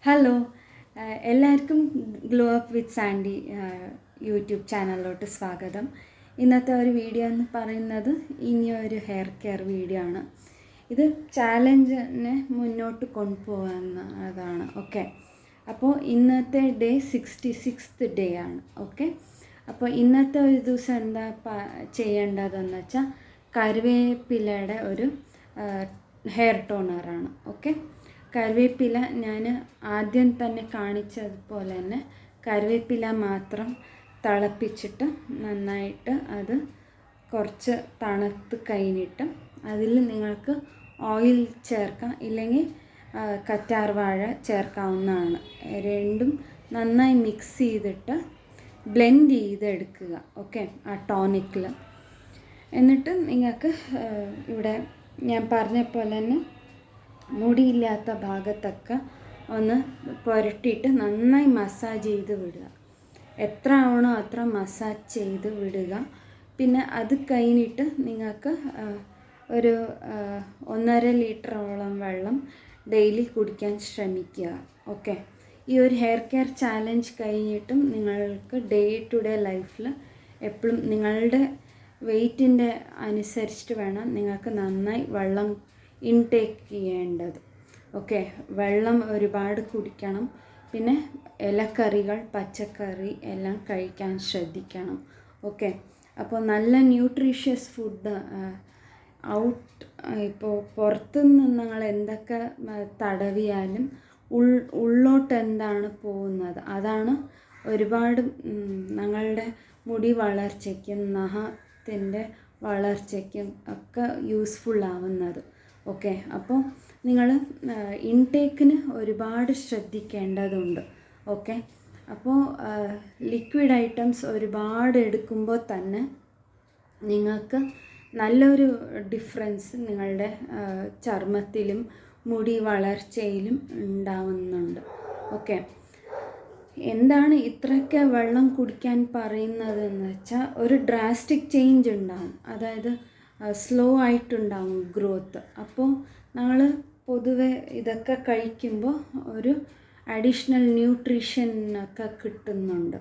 Hello, എല്ലാവർക്കും glow up with Sandy YouTube ചാനലിലോട്ട് സ്വാഗതം. ഇന്നത്തെ ഒരു വീഡിയോ എന്ന് പറയുന്നത് ഇനിയൊരു ഹെയർ കെയർ വീഡിയോ ആണ്. ഇത് ചാലഞ്ചിനെ മുന്നോട്ട് കൊണ്ടുപോകുന്നതാണ്. ഓക്കെ, അപ്പോൾ ഇന്നത്തെ ഡേ 66th ഡേ ആണ്. ഓക്കെ, അപ്പോൾ ഇന്നത്തെ ഒരു ദിവസം എന്താ ചെയ്യേണ്ടതെന്ന് വെച്ചാൽ കറിവേപ്പിലയുടെ ഒരു ഹെയർ ടോണറാണ്. ഓക്കെ, കറിവേപ്പില ഞാൻ ആദ്യം തന്നെ കാണിച്ചതുപോലെ തന്നെ കറിവേപ്പില മാത്രം തിളപ്പിച്ചിട്ട് നന്നായിട്ട് അത് കുറച്ച് തണുത്ത് കഴിഞ്ഞിട്ട് അതിൽ നിങ്ങൾക്ക് ഓയിൽ ചേർക്കാം, ഇല്ലെങ്കിൽ കറ്റാർ വാഴ ചേർക്കാവുന്നതാണ്. രണ്ടും നന്നായി മിക്സ് ചെയ്തിട്ട് ബ്ലെൻഡ് ചെയ്തെടുക്കുക. ഓക്കെ, ആ ടോണിക്കിൽ. എന്നിട്ട് നിങ്ങൾക്ക് ഇവിടെ ഞാൻ പറഞ്ഞ പോലെ തന്നെ മുടിയില്ലാത്ത ഭാഗത്തൊക്കെ ഒന്ന് പുരട്ടിയിട്ട് നന്നായി മസാജ് ചെയ്ത് വിടുക. എത്ര ആവണോ അത്ര മസാജ് ചെയ്ത് വിടുക. പിന്നെ അത് കഴിഞ്ഞിട്ട് നിങ്ങൾക്ക് ഒരു 1.5 ലിറ്ററോളം വെള്ളം ഡെയിലി കുടിക്കാൻ ശ്രമിക്കുക. ഓക്കെ, ഈ ഒരു ഹെയർ കെയർ ചാലഞ്ച് കഴിഞ്ഞിട്ടും നിങ്ങൾക്ക് ഡേ ടു ഡേ ലൈഫിൽ എപ്പോഴും നിങ്ങളുടെ വെയ്റ്റിൻ്റെ അനുസരിച്ചിട്ട് വേണം നിങ്ങൾക്ക് നന്നായി വെള്ളം ഇൻടേക്ക് ചെയ്യേണ്ടത്. ഓക്കെ, വെള്ളം ഒരുപാട് കുടിക്കണം. പിന്നെ ഇലക്കറികൾ, പച്ചക്കറി എല്ലാം കഴിക്കാൻ ശ്രദ്ധിക്കണം. ഓക്കെ, അപ്പോൾ നല്ല ന്യൂട്രീഷ്യസ് ഫുഡ് ഇപ്പോൾ പുറത്തുനിന്ന് നിങ്ങൾ എന്തൊക്കെ തടവിയാലും ഉള്ളോട്ട് എന്താണ് പോകുന്നത് അതാണ് ഒരുപാട് ഞങ്ങളുടെ മുടി വളർച്ചയ്ക്കും നഖത്തിൻ്റെ വളർച്ചയ്ക്കും ഒക്കെ യൂസ്ഫുൾ ആവുന്നത്. ഓക്കെ, അപ്പോൾ നിങ്ങൾ ഇൻടേക്കിന് ഒരുപാട് ശ്രദ്ധിക്കേണ്ടതുണ്ട്. ഓക്കെ, അപ്പോൾ ലിക്വിഡ് ഐറ്റംസ് ഒരുപാട് എടുക്കുമ്പോൾ തന്നെ നിങ്ങൾക്ക് നല്ലൊരു ഡിഫറൻസ് നിങ്ങളുടെ ചർമ്മത്തിലും മുടി വളർച്ചയിലും ഉണ്ടാവുന്നുണ്ട്. ഓക്കെ, എന്താണ് ഇത്രയൊക്കെ വെള്ളം കുടിക്കാൻ പറയുന്നതെന്ന് വെച്ചാൽ ഒരു ഡ്രാസ്റ്റിക് ചേഞ്ച് ഉണ്ടാവും. അതായത് സ്ലോ ആയിട്ടുണ്ടാവും ഗ്രോത്ത്. അപ്പോൾ നമ്മൾ പൊതുവെ ഇതൊക്കെ കഴിക്കുമ്പോൾ ഒരു അഡീഷണൽ ന്യൂട്രീഷൻ ഒക്കെ കിട്ടുന്നുണ്ട്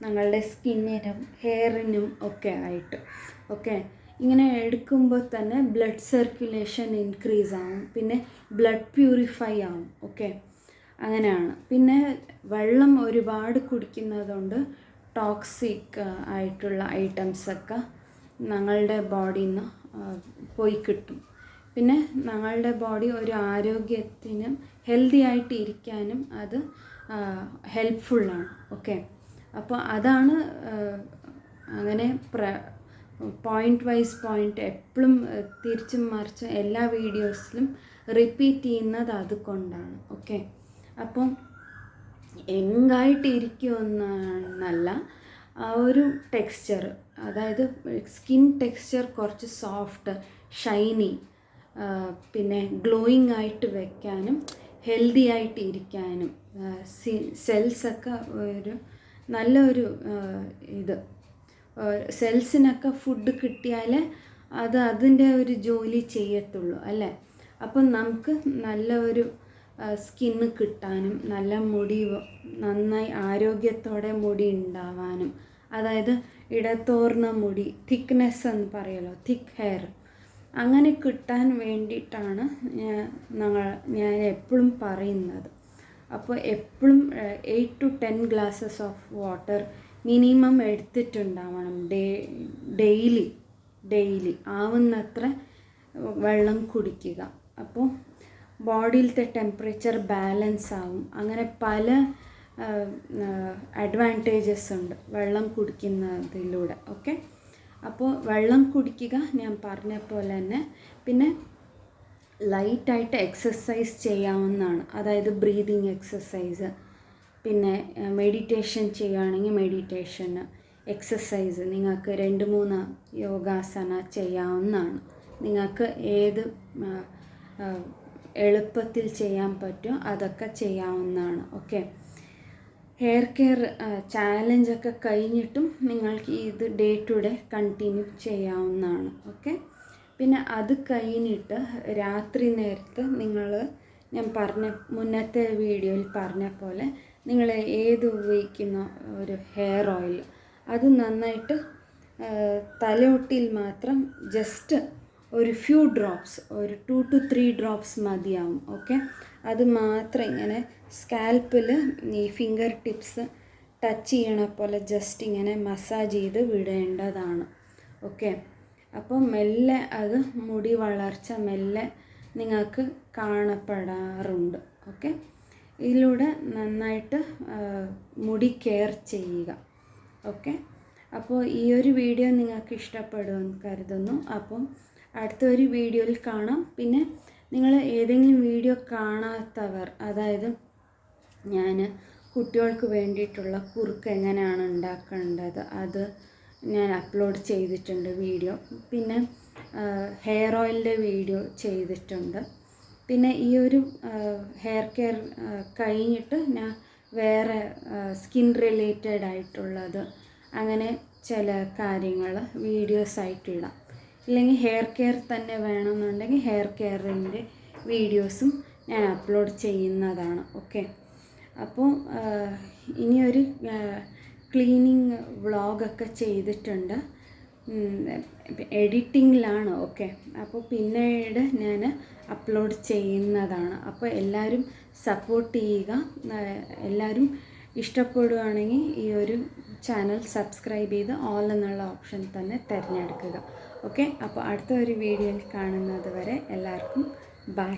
ഞങ്ങളുടെ സ്കിന്നിനും ഹെയറിനും ഒക്കെ ആയിട്ട്. ഓക്കെ, ഇങ്ങനെ എടുക്കുമ്പോൾ തന്നെ ബ്ലഡ് സർക്കുലേഷൻ ഇൻക്രീസ് ആവും, പിന്നെ ബ്ലഡ് പ്യൂരിഫൈ ആവും. ഓക്കെ, അങ്ങനെയാണ്. പിന്നെ വെള്ളം ഒരുപാട് കുടിക്കുന്നതുകൊണ്ട് ടോക്സിക് ആയിട്ടുള്ള ഐറ്റംസൊക്കെ ഞങ്ങളുടെ ബോഡിയിൽ നിന്ന് പോയി കിട്ടും. പിന്നെ ഞങ്ങളുടെ ബോഡി ഒരു ആരോഗ്യത്തിനും ഹെൽത്തി ആയിട്ട് ഇരിക്കാനും അത് ഹെൽപ്ഫുള്ളാണ്. ഓക്കെ, അപ്പോൾ അതാണ് അങ്ങനെ പോയിൻ്റ് വൈസ് പോയിൻ്റ് എപ്പോഴും തിരിച്ചും മറിച്ചും എല്ലാ വീഡിയോസിലും റിപ്പീറ്റ് ചെയ്യുന്നത് അതുകൊണ്ടാണ്. ഓക്കെ, അപ്പം യങ്ങായിട്ടിരിക്കുമെന്നല്ല, ആ ഒരു ടെക്സ്ചർ, അതായത് സ്കിൻ ടെക്സ്ചർ കുറച്ച് സോഫ്റ്റ്, ഷൈനി, പിന്നെ ഗ്ലോയിങ് ആയിട്ട് വെക്കാനും ഹെൽത്തി ആയിട്ട് ഇരിക്കാനും സെൽസൊക്കെ ഒരു നല്ലൊരു ഇത് സെൽസിനൊക്കെ ഫുഡ് കിട്ടിയാൽ അത് അതിൻ്റെ ഒരു ജോലി ചെയ്യത്തുള്ളൂ അല്ലേ. അപ്പം നമുക്ക് നല്ല ഒരു സ്കിന്ന് കിട്ടാനും നല്ല മുടി നന്നായി ആരോഗ്യത്തോടെ മുടി ഉണ്ടാവാനും, അതായത് ഇടത്തോർന്ന മുടി, തിക്നെസ് എന്ന് പറയുമല്ലോ, തിക്ക് ഹെയർ, അങ്ങനെ കിട്ടാൻ വേണ്ടിയിട്ടാണ് ഞാൻ എപ്പോഴും പറയുന്നത്. അപ്പോൾ എപ്പോഴും 8 to 10 glasses of water minimum എടുത്തിട്ടുണ്ടാവണം ഡെയിലി ആവുന്നത്ര വെള്ളം കുടിക്കുക. അപ്പോൾ ബോഡിയിലത്തെ ടെമ്പറേച്ചർ ബാലൻസ് ആവും. അങ്ങനെ പല അഡ്വാൻറ്റേജസ് ഉണ്ട് വെള്ളം കുടിക്കുന്നതിലൂടെ. ഓക്കെ, അപ്പോൾ വെള്ളം കുടിക്കുക ഞാൻ പറഞ്ഞ പോലെ തന്നെ. പിന്നെ ലൈറ്റായിട്ട് എക്സസൈസ് ചെയ്യാവുന്നതാണ്, അതായത് ബ്രീതിങ് എക്സസൈസ്, പിന്നെ മെഡിറ്റേഷൻ ചെയ്യുകയാണെങ്കിൽ മെഡിറ്റേഷന് എക്സസൈസ് നിങ്ങൾക്ക് 2-3 യോഗാസന ചെയ്യാവുന്നതാണ്. നിങ്ങൾക്ക് ഏത് എളുപ്പത്തിൽ ചെയ്യാൻ പറ്റുമോ അതൊക്കെ ചെയ്യാവുന്നതാണ്. ഓക്കെ, ഹെയർ കെയർ ചാലഞ്ചൊക്കെ കഴിഞ്ഞിട്ടും നിങ്ങൾക്ക് ഇത് ഡേ ടു ഡേ കണ്ടിന്യൂ ചെയ്യാവുന്നതാണ്. ഓക്കെ, പിന്നെ അത് കഴിഞ്ഞിട്ട് രാത്രി നേരത്ത് നിങ്ങൾ ഞാൻ മുന്നത്തെ വീഡിയോയിൽ പറഞ്ഞ പോലെ നിങ്ങൾ ഏത് ഉപയോഗിക്കുന്ന ഒരു ഹെയർ ഓയിൽ അത് നന്നായിട്ട് തലയൊട്ടിയിൽ മാത്രം ജസ്റ്റ് ഒരു ഫ്യൂ ഡ്രോപ്സ്, ഒരു 2 to 3 ഡ്രോപ്സ് മതിയാവും. ഓക്കെ, അത് മാത്രം ഇങ്ങനെ സ്കാൽപ്പിൽ ഈ ഫിംഗർ ടിപ്സ് ടച്ച് ചെയ്യണ പോലെ ജസ്റ്റ് ഇങ്ങനെ മസാജ് ചെയ്ത് വിടേണ്ടതാണ്. ഓക്കെ, അപ്പോൾ മെല്ലെ അത് മുടി വളർച്ച മെല്ലെ നിങ്ങൾക്ക് കാണപ്പെടാറുണ്ട്. ഓക്കെ, ഇതിലൂടെ നന്നായിട്ട് മുടി കെയർ ചെയ്യുക. ഓക്കെ, അപ്പോൾ ഈ ഒരു വീഡിയോ നിങ്ങൾക്ക് ഇഷ്ടപ്പെടുമെന്ന് കരുതുന്നു. അപ്പം അടുത്തൊരു വീഡിയോയിൽ കാണാം. പിന്നെ നിങ്ങൾ ഏതെങ്കിലും വീഡിയോ കാണാത്തവർ, അതായത് ഞാൻ കുട്ടികൾക്ക് വേണ്ടിയിട്ടുള്ള കുറുക്ക് എങ്ങനെയാണ് ഉണ്ടാക്കേണ്ടത് അത് ഞാൻ അപ്ലോഡ് ചെയ്തിട്ടുണ്ട് വീഡിയോ. പിന്നെ ഹെയർ ഓയിലിൻ്റെ വീഡിയോ ചെയ്തിട്ടുണ്ട്. പിന്നെ ഈ ഒരു ഹെയർ കെയർ കഴിഞ്ഞിട്ട് ഞാൻ വേറെ സ്കിൻ റിലേറ്റഡ് ആയിട്ടുള്ളത് അങ്ങനെ ചില കാര്യങ്ങൾ വീഡിയോസായിട്ട് ഇടാം. ഇല്ലെങ്കിൽ ഹെയർ കെയർ തന്നെ വേണമെന്നുണ്ടെങ്കിൽ ഹെയർ കെയറിൻ്റെ വീഡിയോസും ഞാൻ അപ്ലോഡ് ചെയ്യുന്നതാണ്. ഓക്കെ, അപ്പോൾ ഇനിയൊരു ക്ലീനിങ് വ്ളോഗൊക്കെ ചെയ്തിട്ടുണ്ട്, എഡിറ്റിങ്ങിലാണ്. ഓക്കെ, അപ്പോൾ പിന്നീട് ഞാൻ അപ്ലോഡ് ചെയ്യുന്നതാണ്. അപ്പോൾ എല്ലാവരും സപ്പോർട്ട് ചെയ്യുക. എല്ലാവരും ഇഷ്ടപ്പെടുകയാണെങ്കിൽ ഈ ഒരു ചാനൽ സബ്സ്ക്രൈബ് ചെയ്ത് ഓൾ എന്നുള്ള ഓപ്ഷൻ തന്നെ തിരഞ്ഞെടുക്കുക. ഓക്കെ, അപ്പോൾ അടുത്ത ഒരു വീഡിയോയിൽ കാണുന്നത് വരെ എല്ലാവർക്കും ബൈ.